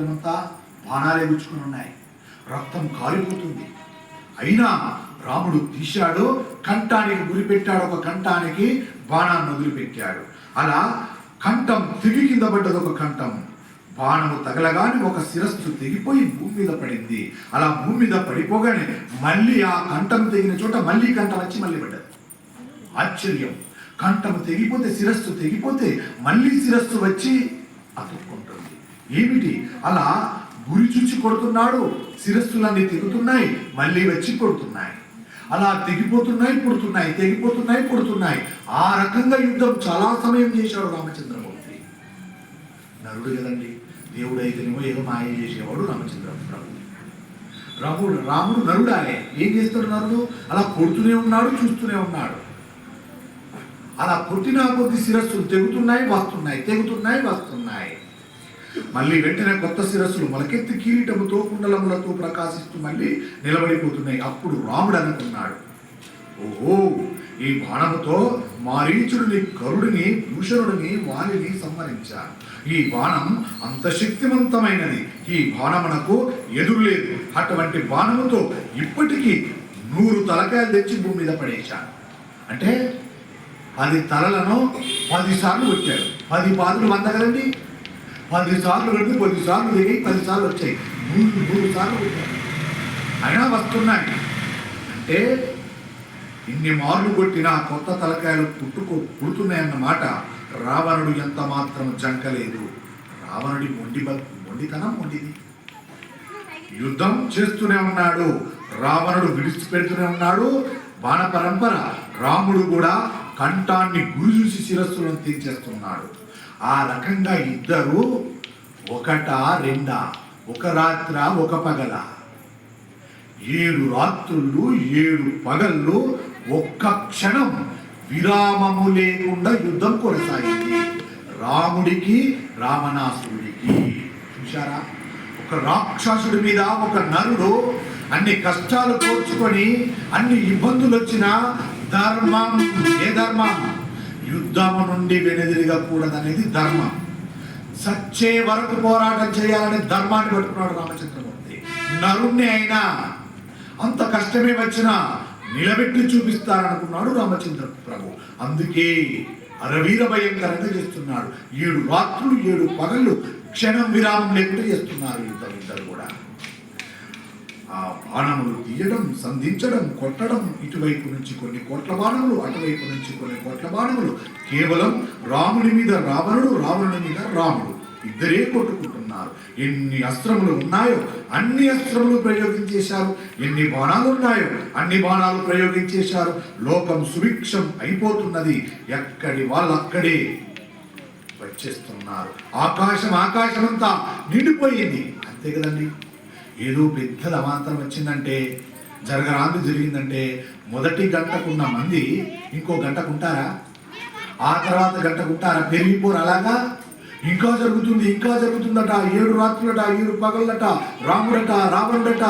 శరీరం అంతా బాణాలే గుచ్చుకుని ఉన్నాయి, రక్తం కారిపోతుంది. అయినా రాముడు తీశాడు, కంఠానికి గురిపెట్టాడు, ఒక కంఠానికి బాణాన్ని వదిలిపెట్టాడు. అలా కంఠం తిరిగి కింద పడ్డది, ఒక కంఠం. బాణము తగలగానే ఒక శిరస్సు తెగిపోయి భూమి మీద పడింది. అలా భూమి మీద పడిపోగానే మళ్ళీ ఆ కంఠం తెగిన చోట మళ్ళీ కంఠం వచ్చి మళ్ళీ పడ్డది. ఆశ్చర్యం! కంఠం తెగిపోతే, శిరస్సు తెగిపోతే మళ్ళీ శిరస్సు వచ్చి అతుక్కుంటుంది. ఏమిటి? అలా గురి చూచి కొడుతున్నాడు, శిరస్సులన్నీ తెగుతున్నాయి, మళ్ళీ వచ్చి కొడుతున్నాయి. అలా తెగిపోతున్నాయి, పుడుతున్నాయి, తెగిపోతున్నాయి, పుడుతున్నాయి. ఆ రకంగా యుద్ధం చాలా సమయం చేశాడు రామచంద్రమూర్తి. నరుడు కదండి, దేవుడు అయితేనేమో ఏదో మాయ చేసేవాడు రాముడు నరుడాలే. ఏం చేస్తాడు నరుడు? అలా కొడుతూనే ఉన్నాడు, చూస్తూనే ఉన్నాడు. అలా కొట్టినా కొద్ది శిరస్సులు తెగుతున్నాయి, వస్తున్నాయి, తెగుతున్నాయి, వస్తున్నాయి. మళ్ళీ వెంటనే కొత్త శిరస్సులు మొలకెత్తి కిరీటముతో కుండలములతో ప్రకాశిస్తూ మళ్ళీ నిలబడిపోతున్నాయి. అప్పుడు రాముడు అనుకున్నాడు, ఓహో, ఈ బాణముతో మారీచుడిని, కరుడిని, భూషణుడిని, వాలిని సంహరించాను. ఈ బాణం అంత శక్తివంతమైనది, ఈ బాణమునకు ఎదురులేదు. అటువంటి బాణముతో ఇప్పటికీ 100 తలకాయలు తెచ్చి భూమి మీద పడేశాను. అంటే 10 తలలను 10 సార్లు కొట్టాడు. 10 పాదులు 100 కదండి. 10 సార్లు కొట్టి 10 సార్లు దిగి 10 సార్లు వచ్చాయి. 100 సార్లు కొట్టాడు, అయినా వస్తున్నాయి. అంటే ఇన్ని మార్లు కొట్టినా కొత్త తలకాయలు పుడుతున్నాయన్నమాట. రావణుడు ఎంత మాత్రం జంకలేదు. రావణుడి మొండితనం మొండిది. యుద్ధం చేస్తూనే ఉన్నాడు, రావణుడు విడిచిపెడుతూనే ఉన్నాడు బాణ పరంపర. రాముడు కూడా కంఠాన్ని గురి చూసి శిరస్సులను తీర్చేస్తున్నాడు. ఆ రకంగా ఇద్దరు ఒకటా రెండా, ఒక రాత్ర ఒక పగల, 7 రాత్రులు 7 పగళ్ళు ఒక్క క్షణం విరామము లేకుండా యుద్ధం కొనసాగింది రాముడికి రావణాసురుడికి. చూశారా? ఒక రాక్షసుడి మీద ఒక నరుడు అన్ని కష్టాలు కోర్చుకొని, అన్ని ఇబ్బందులు వచ్చినా ధర్మం, ఏ ధర్మం? యుద్ధము నుండి వెనుదిరగకూడదనేది ధర్మం. సచ్చే వరకు పోరాటం చేయాలనే ధర్మాన్ని పట్టుకున్నాడు రామచంద్రమూర్తి. నరుణ్ణి అయినా అంత కష్టమే వచ్చినా నిలబెట్టి చూపిస్తారనుకున్నాడు రామచంద్ర ప్రభు. అందుకే అరవీర భయంకరంగా చేస్తున్నాడు. 7 రాత్రులు 7 పగళ్ళు క్షణం విరామం లేకుండా చేస్తున్నారు యుద్ధం. ఇద్దరు కూడా ఆ బాణములు తీయడం, సంధించడం, కొట్టడం, ఇటువైపు నుంచి కొన్ని కోట్ల బాణములు, అటువైపు నుంచి కొన్ని కోట్ల బాణములు. కేవలం రాముడి మీద రావణుడు, రావణుడి మీద రాముడు ఇద్దరే కొట్టుకుంటున్నారు. ఎన్ని అస్త్రములు ఉన్నాయో అన్ని అస్త్రములు ప్రయోగించేశారు, ఎన్ని బాణాలు ఉన్నాయో అన్ని బాణాలు ప్రయోగించేశారు. లోకం సుభిక్షం అయిపోతున్నది. ఎక్కడి వాళ్ళు అక్కడే వచ్చేస్తున్నారు. ఆకాశమంతా నిండిపోయింది. అంతే కదండి. ఏదో పెద్ద అవాంతరం వచ్చిందంటే, జరగరాంది జరిగిందంటే, మొదటి గంటకున్న మంది ఇంకో గంటకుంటారా? ఆ తర్వాత గంటకుంటారా? పెరిగిపోరు. అలాగా ఇంకా జరుగుతుందట. 7 రాత్రులట, 7 పగలట, రాముడట, రావణుడట.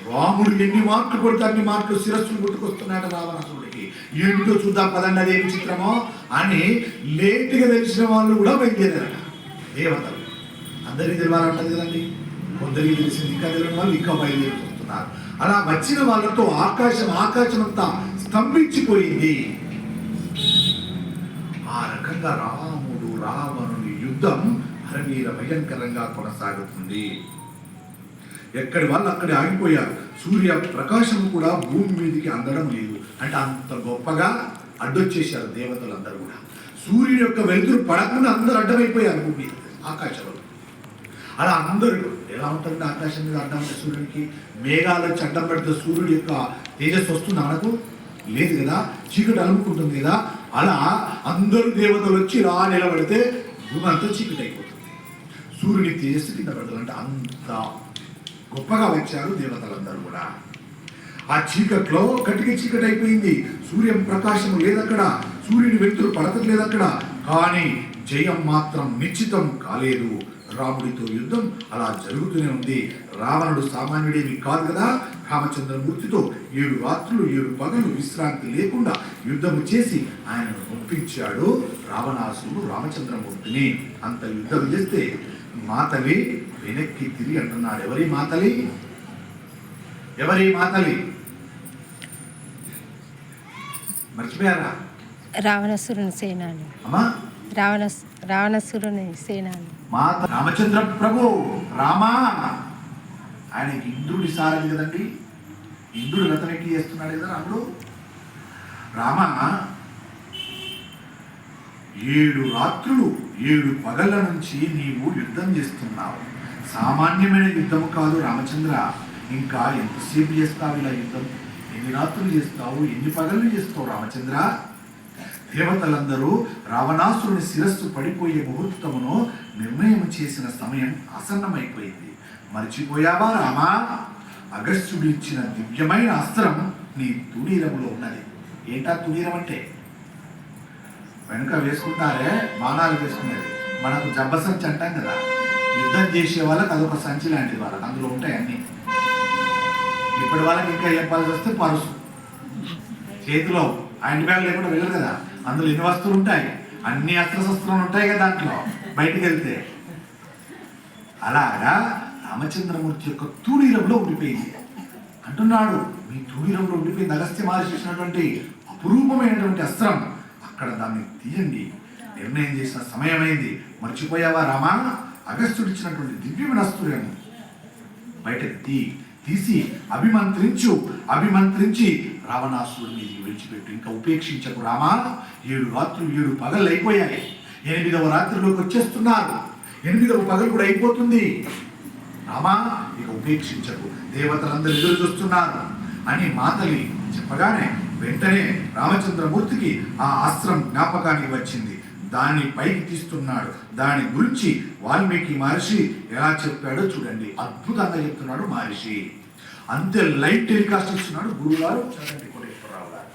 రాముడు ఎన్ని మార్కులు కొడితే అన్ని మార్కులు శిరస్సులు పుట్టుకొస్తున్నాయట రావణాసురుడికి. ఏమిటో చూద్దాం పదండి, అదేమి చిత్రమో అని లేట్గా తెలిసిన వాళ్ళు కూడా బయలుదేరారట. దేవతలు అందరికీ తెలియాలంటది కదండి. కొందరికి తెలిసింది, ఇంకా తెలియని వాళ్ళు ఇంకా బయలుదేరుతున్నారు. అలా వచ్చిన వాళ్ళతో ఆకాశమంతా స్తంభించిపోయింది. ఆ రకంగా రాముడు రావణుడి యుద్ధం హరవీర భయంకరంగా కొనసాగుతుంది. ఎక్కడి వాళ్ళు అక్కడే ఆగిపోయారు. సూర్య ప్రకాశం కూడా భూమి మీదకి అందడం లేదు. అంటే అంత గొప్పగా అడ్డొచ్చేశారు దేవతలందరూ కూడా. సూర్యుని యొక్క వెలుతురు పడకుండా అందరూ అడ్డమైపోయారు భూమి ఆకాశంలో. అలా అందరూ ఎలా ఉంటుంది ఆకాశం మీద అడ్డం అంటే సూర్యునికి? మేఘాలు వచ్చి అడ్డం పెడితే సూర్యుడి యొక్క తేజస్సు వస్తుంది మనకు? లేదు కదా, చీకటి అలుముకుంటుంది కదా. అలా అందరూ దేవతలు వచ్చి ఇలా నిలబడితే భూమి అంతా చీకటి అయిపోతుంది. సూర్యుని తేజస్సు కింద పెడతారు. అంటే అంత గొప్పగా వచ్చారు దేవతలందరూ కూడా. ఆ చీకట్లో కటికి చీకటి అయిపోయింది. సూర్యం ప్రకాశం లేదక్కడ, సూర్యుని వెలుతురు పడతలేదు అక్కడ. కానీ జయం మాత్రం నిశ్చితం కాలేదు. రాముడితో యుద్ధం అలా జరుగుతూనే ఉంది. రావణుడు సామాన్యుడేమి కాదు కదా. రామచంద్రమూర్తితో 7 రాత్రులు 7 పగలు విశ్రాంతి లేకుండా యుద్ధము చేసి ఆయనను ఒప్పించాడు రావణాసురుడు రామచంద్రమూర్తిని. అంత యుద్ధం చేస్తే మాతలి వెనక్కి తిరిగి అంటున్నాడు, ఎవరి మాతలి, ఎవరి మాతలి మర్చిపోయారా? రావణాసురుని సేనాని. అమ్మా, రావణాసురుని సేనాని మాత రామచంద్ర ప్రభు రామా. ఆయనకి ఇంద్రుడి సారథి కదండి, ఇంద్రుడు రథం ఎక్కి చేస్తున్నాడు కదా రాముడు. రామ, 7 రాత్రులు 7 పగళ్ళ నుంచి నీవు యుద్ధం చేస్తున్నావు. సామాన్యమైన యుద్ధం కాదు రామచంద్ర. ఇంకా ఎంతసేపు చేస్తావు ఇలా యుద్ధం? ఎన్ని రాత్రులు చేస్తావు, ఎన్ని పగళ్ళు చేస్తావు రామచంద్ర? దేవతలందరూ రావణాసురుని శిరస్సు పడిపోయే ముహూర్తమును నిర్ణయం చేసిన సమయం ఆసన్నమైపోయింది. మర్చిపోయావా రామా? అగస్త్యుడు ఇచ్చిన దివ్యమైన అస్త్రం నీ తునీరములో ఉన్నది. ఏంటా తునీరం అంటే? వెనుక వేసుకుంటారే బాణాలు వేసుకునేది, మనకు జబ్బ సంచి అంటాం కదా. యుద్ధం చేసే వాళ్ళకి అదొక సంచి లాంటిది, వాళ్ళకి అందులో ఉంటాయి అన్నీ. ఇప్పటి వాళ్ళకి ఇంకా చెప్పాల్సి వస్తే పరుసు చేతిలో, హ్యాండ్ బ్యాగ్ లేకుండా వెళ్ళరు కదా. అందులో ఎన్ని వస్తువులు ఉంటాయి, అన్ని అస్త్రశస్త్రాలు ఉంటాయి కదా దాంట్లో బయటికి వెళ్తే. అలాగా రామచంద్రమూర్తి యొక్క తూణీరంలో ఉండిపోయింది. అంటున్నాడు, మీ తూణీరంలో ఉండిపోయింది అగస్త్య మహర్షి చేసినటువంటి అపురూపమైనటువంటి అస్త్రం. అక్కడ దాన్ని తీయండి, నిర్ణయం చేసిన సమయమైంది. మర్చిపోయావా రామా? అగస్త్యుడు ఇచ్చినటువంటి దివ్యమైన అస్త్రాన్ని బయటకు తీసి అభిమంత్రించి రావణాసురుడిని విడిచిపెట్టు. ఇంకా ఉపేక్షించకు రామా. 7 రాత్రులు 7 పగళ్ళు అయిపోయాయి. 8వ రాత్రిలోకి వచ్చేస్తున్నారు. 8వ పగలు కూడా అయిపోతుంది. రామా, ఇక ఉపేక్షించకు, దేవతలందరూ ఎదురు చూస్తున్నారు అని మాతలి చెప్పగానే వెంటనే రామచంద్రమూర్తికి ఆ అస్త్రం జ్ఞాపకానికి వచ్చింది. దాన్ని పైకి తీస్తున్నాడు. దాని గురించి వాల్మీకి మహర్షి ఎలా చెప్పాడో చూడండి. అద్భుతంగా చెప్తున్నాడు మహర్షి. అంతే లైవ్ టెలికాస్ట్ ఇస్తున్నాడు గురువుగారు చంద్రటి కోటేశ్వరరావు గారు.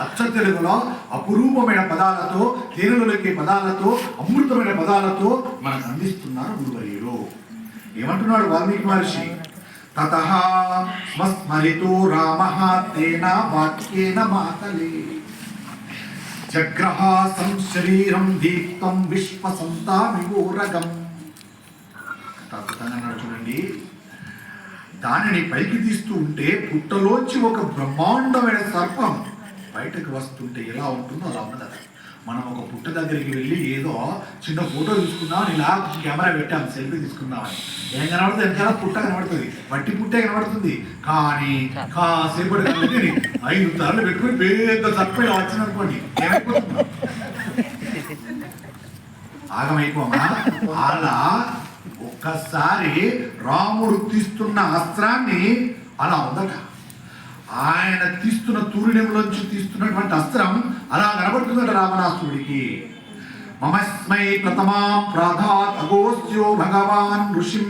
అచ్చ తెలుగులో అపురూపమైన పదాలతో, తేనెలకే పదాలతో, అమృతమైన పదాలతో మనకు అందిస్తున్నారు గురువర్యులు. ఏమంటున్నాడు వాల్మీకి మహర్షి? తతః స్మస్మరితో రామః తేన వాక్యేన మాతలే జగ్రహ సంశరీరం దీప్తం విశ్వసంతామివోరగం. అద్భుతంగా అన్నాడు చూడండి. దానిని పైకి తీస్తూ ఉంటే పుట్టలోంచి ఒక బ్రహ్మాండమైన సర్పం బయటకు వస్తుంటే ఎలా ఉంటుందో అలా ఉన్నది. మనం ఒక పుట్ట దగ్గరికి వెళ్ళి ఏదో చిన్న ఫోటో తీసుకున్నాం, ఇలా కెమెరా పెట్టాం, సెల్ఫీ తీసుకున్నామని. ఏం కనబడుతుంది? వెనకాల పుట్ట కనబడుతుంది, వట్టి పుట్టే కనబడుతుంది. కానీ కాసేపటి 5 తరలు పెట్టుకుని పెద్ద సర్పం ఇలా వచ్చిందనుకోండి, ఏమైపోతుంది? ఆగమైపోమా? అలా ఒక్కసారి రాముడు తీస్తున్న అస్త్రాన్ని అలా ఉందట. ఆయన తీస్తున్న తూర్ణంలోంచి తీస్తున్నటువంటి అస్త్రం అలా కనబడుతుందట రావణాసురుడికి. మమస్మై ప్రథమాం ప్రాధాత్ అగోస్త్యో భగవాన్ ఋషిం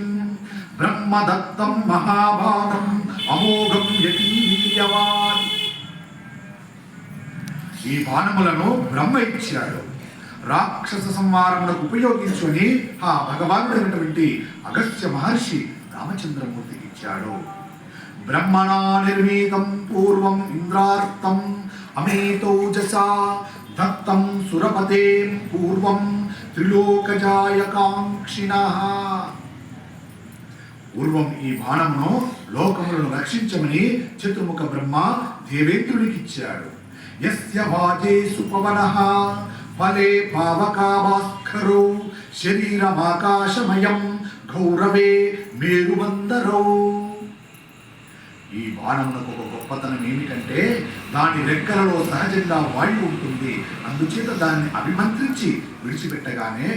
బ్రహ్మదత్తం మహాభానం అమోఘం యతీవీర్యవాన్. ఈ బాణములను బ్రహ్మ ఇచ్చాడు. రాక్షస సంహారములకు ఉపయోగించుకొని ఆ భగవానుడైనటువంటి అగస్త్య మహర్షి రామచంద్రమూర్తికి ఇచ్చాడు. బ్రహ్మణా నిర్మీతం పూర్వం ఇంద్రార్థం అమేతోజసా దత్తం సురపతే పూర్వం త్రిలోకజాయకాంక్షిణః. పూర్వం ఈ బాణమును లోకములను రక్షించమని చతుర్ముఖ బ్రహ్మ దేవేంద్రుడికి ఇచ్చాడు. యస్య వాజే సుపవనః ఫలే పావకాభాస్కరో శరీరమాకాశమయం గౌరవే మేరుబందరో. ఈ బాణమునకు ఒక గొప్పతనం ఏమిటంటే దాని రెక్కలలో సహజంగా వాయువు ఉంటుంది. అందుచేత దాన్ని అభిమంత్రించి విడిచిపెట్టగానే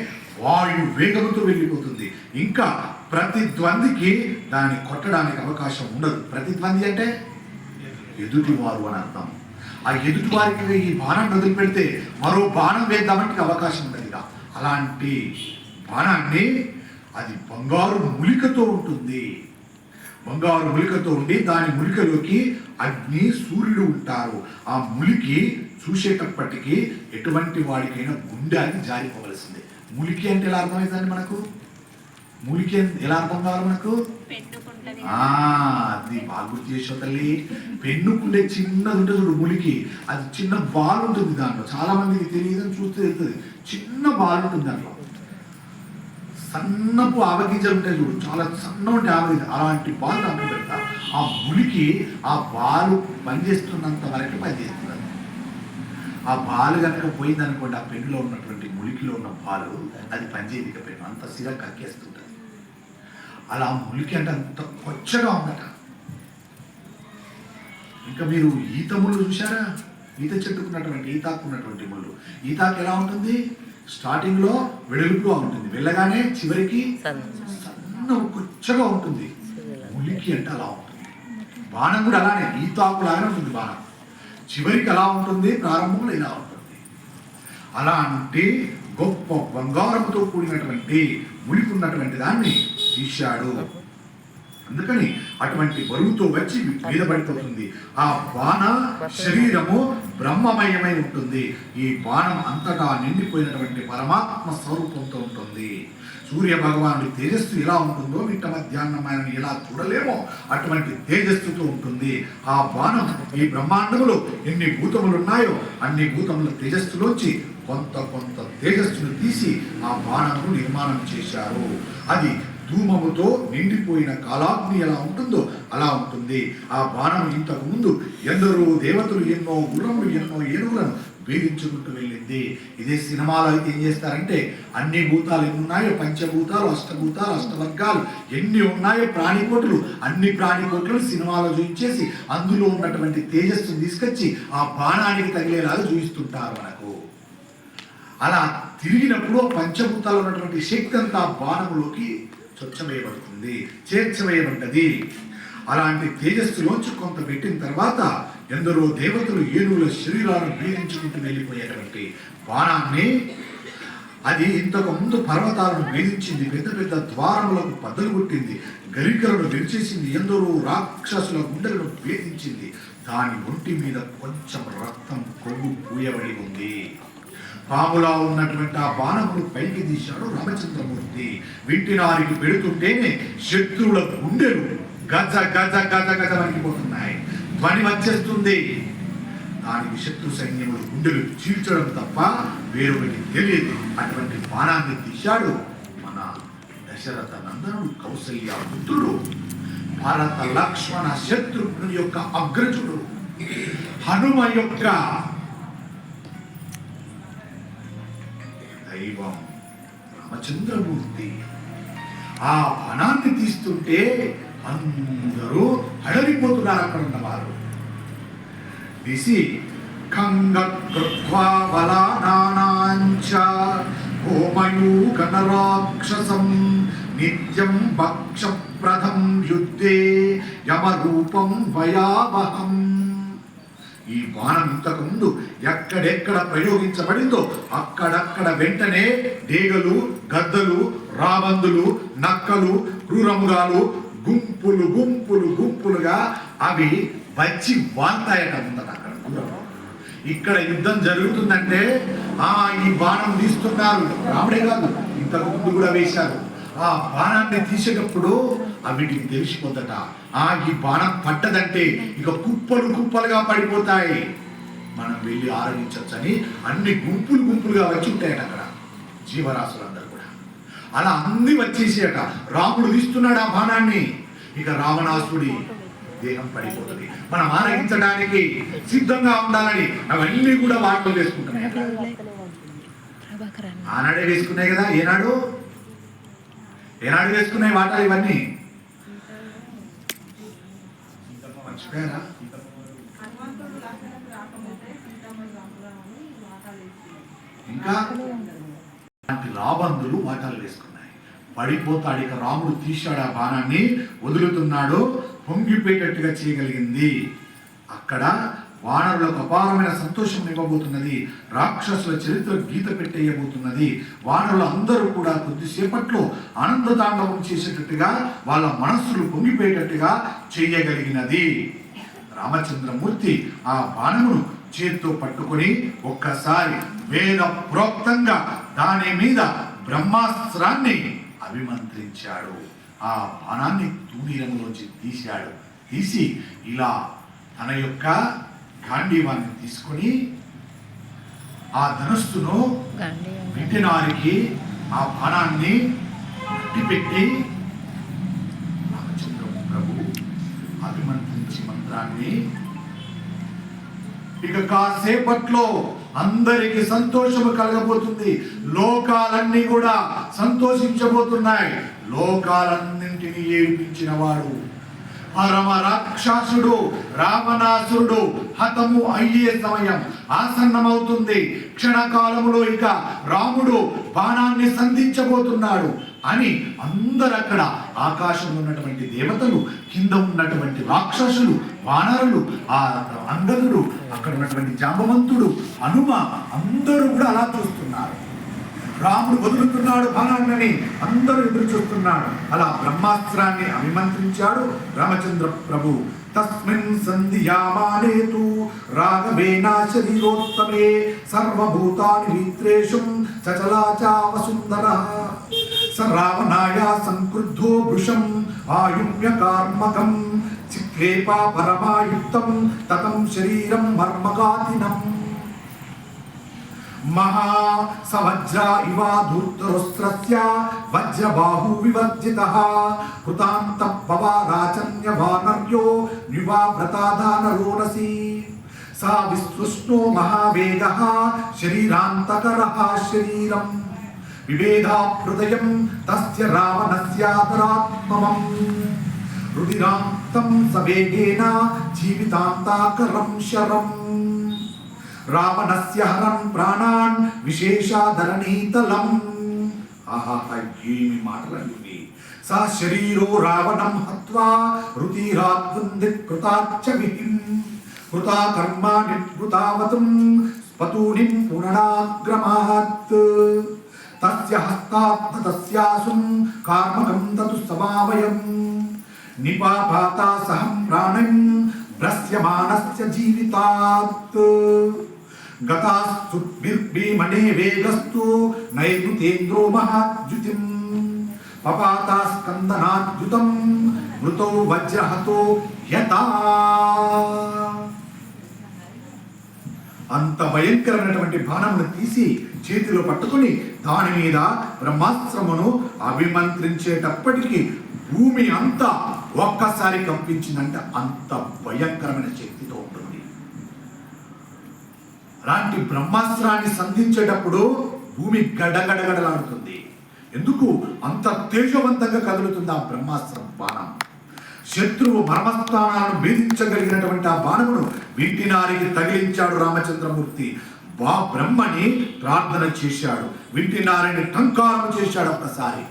వాయు వేగంతో వెళ్ళిపోతుంది. ఇంకా ప్రతిద్వందికి దాన్ని కొట్టడానికి అవకాశం ఉండదు. ప్రతిద్వంది అంటే ఎదుటివారు అని అర్థం. ఆ ఎదుటి వారికి ఈ బాణాన్ని వదిలిపెడితే మరో బాణం వేద్దామంటే అవకాశం ఉండదు. అలాంటి బాణాన్ని అది బంగారు ములికతో ఉంటుంది. బంగారు ములికతో ఉండి దాని ములికలోకి అగ్ని సూర్యుడు ఉంటారు. ఆ ములికి చూసేటప్పటికీ ఎటువంటి వాడికైనా గుండె అని జారిపోవలసిందే. ములికి అంటే ఎలా అర్థమవుతుందండి మనకు? ములికి ఎలా అర్థం కావాలి మనకు? అది బాగా గుర్తు చేసే తల్లి. పెన్నుకుండే చిన్నది ఉంటుంది చూడు ములికి, అది చిన్న బాల్ ఉంటుంది దాంట్లో. చాలా మందికి తెలియదని చూస్తే తెలుస్తుంది. చిన్న బాల్ ఉంటుంది దాంట్లో. సన్నపు ఆవగింజలు ఉంటాయి చూడు, చాలా సన్నటి ఆవగింజ, అలాంటి బాల్ దాంట్లో పెడతారు. ఆ ములికి ఆ బాలు పనిచేస్తున్నంత వరకు పనిచేస్తుంది. ఆ బాలు కనుక పోయిందనుకోండి, ఆ పెన్నులో ఉన్నటువంటి ములికిలో ఉన్న బాలు అది పనిచేయదు. ఇక పెన్ను అంత సిరా కక్కేస్తుంటుంది. అలా ములికి అంటే అంత కొచ్చగా ఉందట. ఇంకా మీరు ఈత ముళ్ళు చూసారా? ఈత చెట్టుకున్నటువంటి ఈతాకున్నటువంటి ముళ్ళు. ఈతాకు ఎలా ఉంటుంది? స్టార్టింగ్లో వెడల్పుగా ఉంటుంది, వెళ్ళగానే చివరికి సన్న కొచ్చగా ఉంటుంది. ములికి అంటే అలా ఉంటుంది. బాణం కూడా అలానే, ఈతాకు లాగానే ఉంటుంది బాణం. చివరికి అలా ఉంటుంది, ప్రారంభంలో ఇలా ఉంటుంది. అలాంటి గొప్ప బంగారంతో కూడినటువంటి ములికి ఉన్నటువంటి దాన్ని తీశాడు. అందుకని అటువంటి బరువుతో వచ్చి మీద పడిపోతుంది. ఆ బాణ శరీరము బ్రహ్మమయమై ఉంటుంది. ఈ బాణం అంతటా నిండిపోయినటువంటి పరమాత్మ స్వరూపంతో ఉంటుంది. సూర్య భగవానుడి తేజస్సు ఎలా ఉంటుందో మిట్ట మధ్యాహ్నమైన ఎలా చూడలేమో అటువంటి తేజస్సుతో ఉంటుంది. ఆ బాణం ఈ బ్రహ్మాండములో ఎన్ని భూతములు ఉన్నాయో అన్ని భూతముల తేజస్సులోంచి కొంత తేజస్సును తీసి ఆ బాణమును నిర్మాణం చేశారు. అది ధూమముతో నిండిపోయిన కాలాగ్ని ఎలా ఉంటుందో అలా ఉంటుంది. ఆ బాణం ఇంతకు ముందు ఎందరో దేవతలు, ఎన్నో గుర్రములు, ఎన్నో ఏనుగులను భేదించుకుంటూ వెళ్ళింది. ఇదే సినిమాలో అయితే ఏం చేస్తారంటే అన్ని భూతాలు ఎన్ని ఉన్నాయో, పంచభూతాలు, అష్టభూతాలు, అష్టవర్గాలు ఎన్ని ఉన్నాయో ప్రాణికోటులు, అన్ని ప్రాణికోట్లను సినిమాలో చూపించేసి అందులో ఉన్నటువంటి తేజస్సును తీసుకొచ్చి ఆ బాణానికి తగిలేలాగా చూపిస్తుంటారు మనకు. అలా తిరిగినప్పుడు పంచభూతాలు ఉన్నటువంటి శక్తి అంతా బాణములోకి స్వచ్ఛమేయబడుతుంది, చేర్చవేయబడ్డది. అలాంటి తేజస్సులోంచి కొంత పెట్టిన తర్వాత ఎందరో దేవతలు ఏనుగుల శరీరాలను భేదించుకుంటూ వెళ్ళిపోయేటువంటి బాణాన్ని, అది ఇంతకు ముందు పర్వతాలను భేదించింది, పెద్ద పెద్ద ద్వారములకు బద్దలు కొట్టింది, గరికలను విరిచేసింది, ఎందరో రాక్షసుల గుండెలను భేదించింది. దాని ఒంటి మీద కొంచెం రక్తం కొవ్వు పూయబడి ఉంది. పాములా ఉన్నటువంటి ఆ బాణమును పైకి తీశాడు రామచంద్రమూర్తి. వింటినారికి పెడుతుంటేనే శత్రువుల గుండెలు గజ గజ గజ గజ వణికిపోతున్నాయి, ధ్వని వచ్చేస్తుంది. దానికి శత్రు సైన్యములు గుండెలు చీల్చడం తప్ప వేరొకటి తెలియదు. అటువంటి బాణాన్ని తీశాడు మన దశరథ నందనుడు, కౌసల్య పుత్రుడు, భారత లక్ష్మణ శత్రుఘ్నుని యొక్క అగ్రజుడు, హనుమ యొక్క దైవం రామచంద్రమూర్తి. ఆ బాణాన్ని తీస్తుంటే అందరూ హడలిపోతున్నారు అక్కడ ఉన్నవారు. తీసి కంగృత్వా బలానాంచ హోమయూకన రాక్షసం నిత్యం భక్షప్రదం యుద్ధే యమరూపం భయావహం. ఈ బాణం ఇంతకు ముందు ఎక్కడెక్కడ ప్రయోగించబడిందో అక్కడక్కడ వెంటనే డేగలు, గద్దలు, రాబందులు, నక్కలు, క్రూరముగాలు గుంపులు గుంపులు గుంపులుగా అవి వచ్చి వాంతాయట ముందట. అక్కడ ఇక్కడ యుద్ధం జరుగుతుందంటే ఈ బాణం తీస్తున్నారు. రాముడే కాదు, ఇంతకు ముందు కూడా వేశారు. ఆ బాణాన్ని తీసేటప్పుడు వీటికి తెలిసిపోద్దట, ఈ బాణం పట్టదంటే ఇక కుప్పలు కుప్పలుగా పడిపోతాయి, మనం వెళ్ళి ఆరగించచ్చని అన్ని గుంపులు గుంపులుగా వచ్చి ఉంటాయట అక్కడ జీవరాశులందరూ కూడా. అలా అన్ని వచ్చేసేట. రాముడు తీస్తున్నాడు ఆ బాణాన్ని, ఇక రావణాసుడి దేహం పడిపోతుంది. మనం ఆరగించడానికి సిద్ధంగా ఉండాలని అవన్నీ కూడా వాటిలో వేసుకుంటున్నాయి. ఆనాడే వేసుకున్నాయి కదా, ఏనాడు వేసుకున్నాయి వాటాలు ఇవన్నీ మర్చిపోయారా? ఇంకా రాబందులు వాటాలు వేసుకున్నాయి. పడిపోతాడు. ఇక రాముడు తీశాడు ఆ బాణాన్ని, వదులుతున్నాడు, పొంగిపోయేటట్టుగా చేయగలిగింది. అక్కడ వానరులకు అపారమైన సంతోషం ఇవ్వబోతున్నది. రాక్షసుల చరిత్ర గీత పెట్టేయబోతున్నది. వానరులు అందరూ కూడా కొద్దిసేపట్లో ఆనందతాండవం చేసేటట్టుగా వాళ్ళ మనస్సులు పొంగిపోయేటట్టుగా చేయగలిగినది. రామచంద్రమూర్తి ఆ బాణమును చేత్తో పట్టుకొని ఒక్కసారి వేద ప్రోక్తంగా దాని మీద బ్రహ్మాస్త్రాన్ని అభిమంత్రించాడు. ఆ బాణాన్ని తూణీరంలోంచి తీశాడు. తీసి ఇలా తన యొక్క గాంధీవాన్ని తీసుకొని ఆ ధనుస్సును వింటినారికి ఆ బాణాన్ని పెట్టి రామచంద్ర ప్రభు అభిమంత్రించి మంత్రాన్ని ఇక కాసేపట్లో అందరికి సంతోషము కలగబోతుంది. లోకాలన్నీ కూడా సంతోషించబోతున్నాయి. లోకాలన్నింటినీ ఏడిపించిన వాడు పరమ రాక్షసుడు రావణాసురుడు హతము అయ్యే సమయం ఆసన్నమవుతుంది. క్షణకాలములో ఇక రాముడు బాణాన్ని సంధించబోతున్నాడు అని అందరూ అక్కడ ఆకాశంలో ఉన్నటువంటి దేవతలు, కింద ఉన్నటువంటి రాక్షసులు, వానరులు, ఆ అంగదుడు, అక్కడ ఉన్నటువంటి జాంబవంతుడు, హనుమ అందరూ కూడా అలా చూస్తున్నారు. రాముడు వదులుతున్నాడు బాణాన్ని, అందరూ ఎదురు చూస్తున్నాడు. అలా బ్రహ్మాస్త్రాన్ని అభిమంత్రించాడు రామచంద్ర ప్రభు. తస్మిన్ సంధ్యామానేతు రాఘవేనా శరీరోత్తమే సర్వభూతాని విత్రేషుం సచలాచా వసుందరః స రావణాయ సంక్రుద్ధో భృశం ఆయుమ్య కార్మకం చిక్లేపా పరమాయుక్తం తతం శరీరం మర్మకాతినం మహా సవజ్ర ఇవా ధూర్తరస్త్రస్య వజ్రబాహు వివర్జితః కృతాంత పవారాచన్య వానర్యో నివావ్రతాదానరోరసి సా విస్పృష్ణో మహావేగః శరీరాంతకరః శరీరం వివేధా హృదయం తస్య రావణస్యాదరాత్మమం రుధిరాంతం సవేగేన జీవితాంతాకరం శరం రావణస్య హరం ప్రాణాన్ విశేషాధరణీతలం. ఆహా, ఏమి మాటలండి. సా శరీరో రావణం హత్వా రుధిరాద్వంది కృతాచ్చ విహిం కృతా కర్మాణి కృతావతం స్పతూనిం పునరాగ్రమాత్ తస్య హస్తాత్ తస్యాసుం కార్మకం తతు సమావయం నిపాపాతా సహం ప్రాణం భ్రస్యమానస్య జీవితాత్ గతాస్తు భీమనే వేగస్తు నైరుతేంద్రో మహాద్యుతిం పపాతా స్కందనాద్యుతం మృతో వజ్రహతో యతా. అంత భయంకరమైనటువంటి బాణమును తీసి చేతిలో పట్టుకుని దాని మీద బ్రహ్మాస్త్రమును అభిమంత్రించేటప్పటికీ భూమి అంతా ఒక్కసారి కంపించిందంటే అంత భయంకరమైన శక్తితో ఉంటుంది. అలాంటి బ్రహ్మాస్త్రాన్ని సంధించేటప్పుడు భూమి గడగడగడలాడుతుంది. ఎందుకు? అంత తేజవంతంగా కదులుతుంది ఆ బ్రహ్మాస్త్రం బాణం. శత్రువు మర్మస్థానాలను భేదించగలిగినటువంటి ఆ బాణమును వింటినారికి తగిలించాడు రామచంద్రమూర్తి. బ్రహ్మని ప్రార్థన చేశాడు, వింటినారిని టంకారం చేశాడు. ఒక్కసారి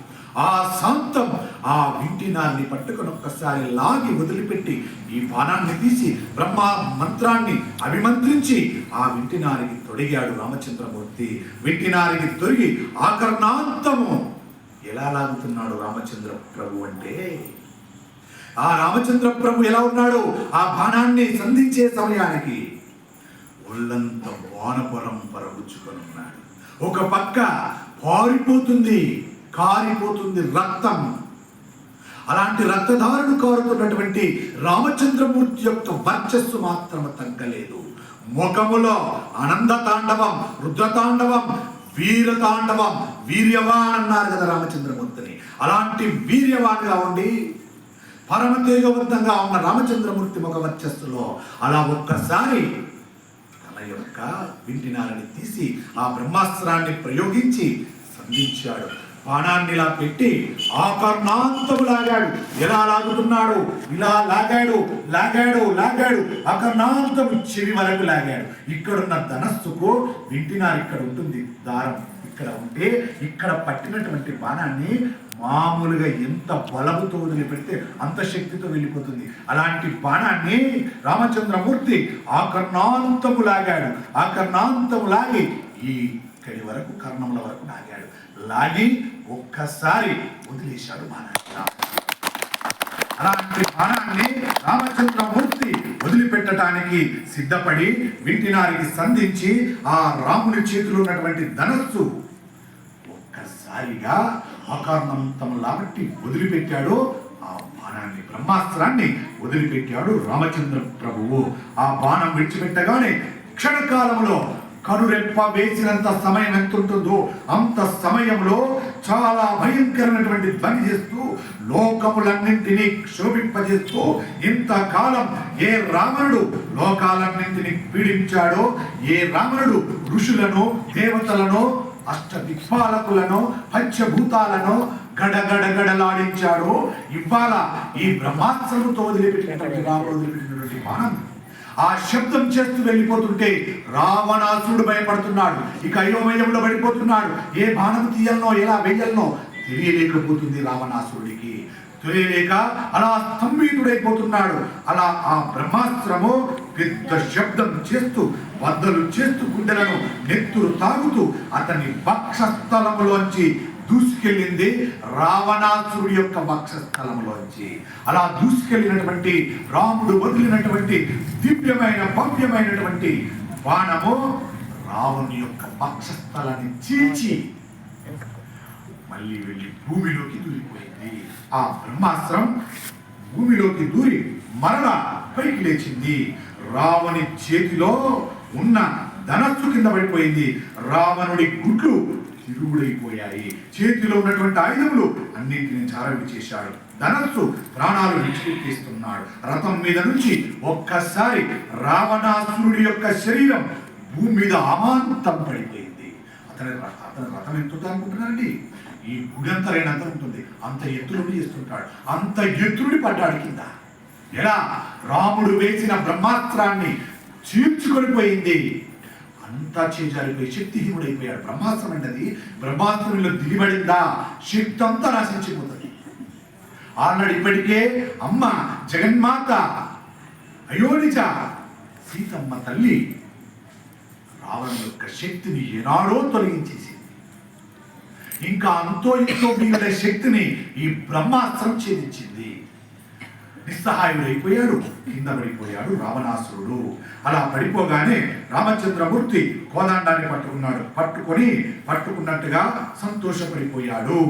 ఆ శాంతం ఆ వింటినారిని పట్టుకొని ఒక్కసారి లాగి వదిలిపెట్టి ఈ బాణాన్ని తీసి బ్రహ్మ మంత్రాన్ని అభిమంత్రించి ఆ వింటినారికి తొడిగాడు రామచంద్రమూర్తి. వింటినారికి తొడిగి ఆకర్ణాంతము ఎలా లాగుతున్నాడు రామచంద్ర ప్రభు అంటే, ఆ రామచంద్ర ప్రభు ఎలా ఉన్నాడు ఆ బాణాన్ని సంధించే సమయానికి ఒళ్ళంత వానపరం పరగుచ్చుకొని ఉన్నాడు. ఒక పక్క పారిపోతుంది, కారిపోతుంది రక్తం. అలాంటి రక్తధారను కారుతున్నటువంటి రామచంద్రమూర్తి యొక్క వర్చస్సు మాత్రం తగ్గలేదు. ముఖములో ఆనంద తాండవం, రుద్రతాండవం, వీర తాండవం, వీర్యవాన్ అన్నారు కదా రామచంద్రమూర్తిని. అలాంటి వీర్యవాన్గా ఉండి పరమ తేజవంతంగా ఉన్న రామచంద్రమూర్తి ముఖ వర్చస్సులో అలా ఒక్కసారి తన యొక్క వింటినారిని తీసి ఆ బ్రహ్మాస్త్రాన్ని ప్రయోగించి సంధించాడు. బాణాన్ని ఇలా పెట్టి ఆకర్ణాంతము లాగాడు. ఎలా లాగుతున్నాడు? ఇలా లాగాడు లాగాడు లాగాడు ఆకర్ణాంతము చెవి వరకు లాగాడు. ఇక్కడున్న ధనస్సుకు వింటినారు ఇక్కడ ఉంటుంది, దారం ఇక్కడ ఉంటే ఇక్కడ పట్టినటువంటి బాణాన్ని మామూలుగా ఎంత బలముతో వదిలిపెడితే అంత శక్తితో వెళ్ళిపోతుంది. అలాంటి బాణాన్ని రామచంద్రమూర్తి ఆకర్ణాంతము లాగాడు. ఆకర్ణాంతము లాగి ఈ ఇక్కడి వరకు కర్ణముల వరకు లాగాడు. లాగి ఒక్కసారి వదిలేశాడు బాణాన్ని. అలాంటి బాణాన్ని రామచంద్రమూర్తి వదిలిపెట్టడానికి సిద్ధపడి వింటినారికి సంధించి ఆ రాముని చేతిలో ఉన్నటువంటి ధనస్సు ఒక్కసారిగా ఆకారణంతం లాబట్టి వదిలిపెట్టాడు. ఆ బాణాన్ని బ్రహ్మాస్త్రాన్ని వదిలిపెట్టాడు రామచంద్ర ప్రభువు. ఆ బాణం విడిచిపెట్టగానే క్షణకాలంలో కనురెప్ప వేసినంత సమయం ఎంత ఉంటుందో అంత సమయంలో చాలా భయంకరమైనటువంటి ధ్వని చేస్తూ లోకములన్నింటినీ క్షోభింపజేస్తూ ఇంతకాలం ఏ రావణుడు లోకాలన్నింటినీ పీడించాడో, ఏ రావణుడు ఋషులను, దేవతలను, అష్టదిక్పాలకులను, పంచభూతాలను గడగడగడలాడించాడో, ఇవాళ ఈ బ్రహ్మాస్త్రముతో వదిలిపెట్టినటువంటి రాముడు వదిలిపెట్టినటువంటి బాణం ఆ శబ్దం చేస్తూ వెళ్ళిపోతుంటే రావణాసురుడు భయపడుతున్నాడు. ఇక అయోమయంలో పడిపోతున్నాడు. ఏ బాణం తీయాలనో, ఎలా వేయాలనో తెలియలేకపోతుంది రావణాసురుడికి. తెలియలేక అలా స్తంభితుడైపోతున్నాడు. అలా ఆ బ్రహ్మాస్త్రము పెద్ద శబ్దం చేస్తూ, బద్దలు చేస్తూ, గుండెలను నెత్తురు తాగుతూ అతని వక్షస్థలములోంచి దూసుకెళ్ళింది. రావణాసురుడి యొక్క వక్షస్థలములోంచి అలా దూసుకెళ్ళినటువంటి రాముడు వదిలినటువంటి దివ్యమైన భవ్యమైనటువంటి బాణము రావణుని యొక్క వక్షస్థలాన్ని చీల్చి మళ్ళీ వెళ్ళి భూమిలోకి దూరిపోయింది. ఆ బ్రహ్మాస్త్రం భూమిలోకి దూరి మరలా పైకి లేచింది. రావణి చేతిలో ఉన్న ధనస్సు కింద పడిపోయింది. రావణుడి గుడ్లు తిరుగుడైపోయాయి. చేతిలో ఉన్నటువంటి ఆయుధములు అన్నింటినీ చారవి చేశాడు. ధనస్సు ప్రాణాలు విడిచిపెట్టేస్తున్నాడు. రథం మీద నుంచి ఒక్కసారి రావణాసురుడి యొక్క శరీరం భూమి మీద అమాంతం పడిపోయింది. అతని రథం ఎంత అనుకుంటున్నారండి? ఈ గుడి అంతా లేనంత ఉంటుంది. అంత ఎత్తులు చేస్తుంటాడు. అంత ఎత్తుడి పడ్డాడు కింద. ఎలా? రాముడు వేసిన బ్రహ్మాస్త్రాన్ని చీల్చుకొని పోయింది. అంతా చేజారిపోయి శక్తిహీనుడైపోయాడు. బ్రహ్మాస్త్రం అంటే బ్రహ్మాస్త్రంలో దిగిబడిందా శక్తి అంతా నాశించిపోతుంది. ఆల్రెడీ ఇప్పటికే అమ్మ జగన్మాత అయోనిజ సీతమ్మ తల్లి రావణ యొక్క శక్తిని ఏనాడో తొలగించేసింది. ఇంకా అంతో ఇంతో మిగిలిన శక్తిని ఈ బ్రహ్మాస్త్రం ఛేదించింది. నిస్సహాయుడైపోయాడు. కింద పడిపోయాడు రావణాసురుడు. అలా పడిపోగానే రామచంద్రమూర్తి కోదండాన్ని పట్టుకున్నట్టుగా సంతోషపడిపోయాడు.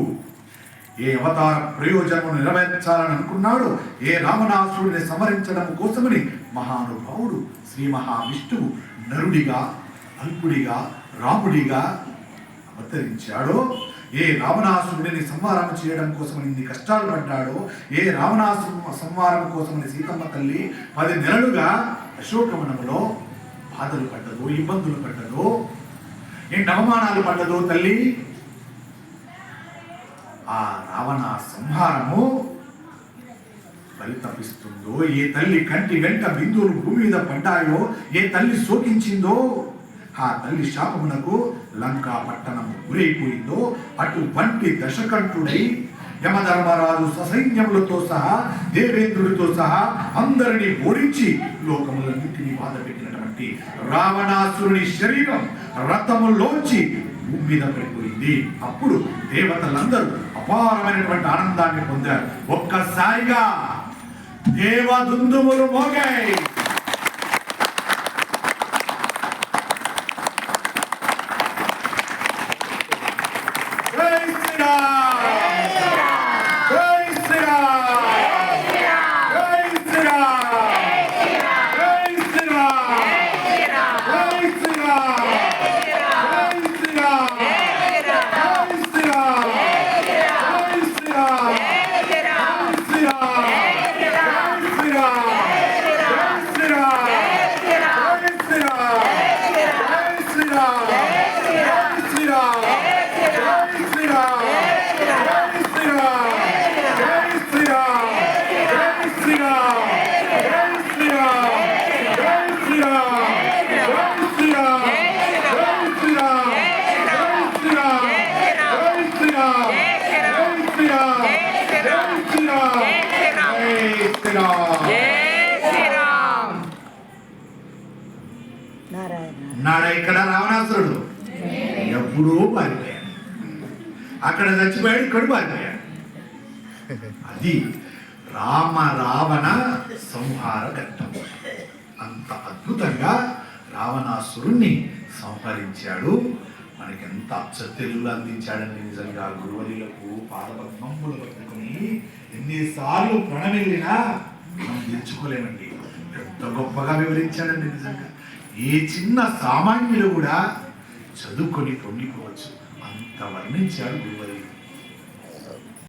ఏ అవతార ప్రయోజనము నెరవేర్చాలని అనుకున్నాడు, ఏ రావణాసురుడిని సంహరించడం కోసమని మహానుభావుడు శ్రీ మహావిష్ణువు నరుడిగా, అల్పుడిగా, రాముడిగా అవతరించాడో, ఏ రావణాసురుడిని సంహారం చేయడం కోసమని ఇన్ని కష్టాలు పడ్డాడో, ఏ రావణాసురు సంహారం కోసమని సీతమ్మ తల్లి 10 నెలలుగా అశోకవనములో బాధలు పడ్డదో, ఇబ్బందులు పడ్డదో, ఎన్ని అవమానాలు పడ్డదో తల్లి. ఆ రావణ సంహారము పరితపిస్తుందో, ఏ తల్లి కంటి వెంట బిందువులు భూమి మీద పడ్డాయో, ఏ తల్లి శోకించిందో, ఆ తల్లి శాపమునకు లంకా పట్టణము గురైపోయిందో, అటువంటి దశకంఠుడై యమధర్మరాజు ససైన్యములతో సహా, దేవేంద్రుడితో సహా అందరినీ ఓడించి లోకములన్నింటినీ బాధ పెట్టినటువంటి రావణాసురుని శరీరం రథములోంచి భూమి మీద పడిపోయింది. అప్పుడు దేవతలందరూ అపారమైనటువంటి ఆనందాన్ని పొందారు. ఒక్కసారిగా దేవదుందుములు మోగాయి. నాడా ఇక్కడ రావణాసురుడు ఎప్పుడూ పారిపోయాడు. అక్కడ చచ్చిపోయాడు, ఇక్కడ పారిపోయాడు. అది రావణ సంహార ఘట్టం. అంత అద్భుతంగా రావణాసురుణ్ణి సంహరించాడు. మనకి ఎంత అచ్చతెలుగులు అందించాడని నిజంగా గురువరులకు పాదపద్మములు పట్టుకుని ఎన్నిసార్లు ప్రణమిల్లినా మనం తెచ్చుకోలేమండి. ఎంత గొప్పగా వివరించాడండి. నిజంగా ఏ చిన్న సామాన్యులు కూడా చదువుకొని పొంగిపోవచ్చు, అంత వర్ణించాడు గురువరి.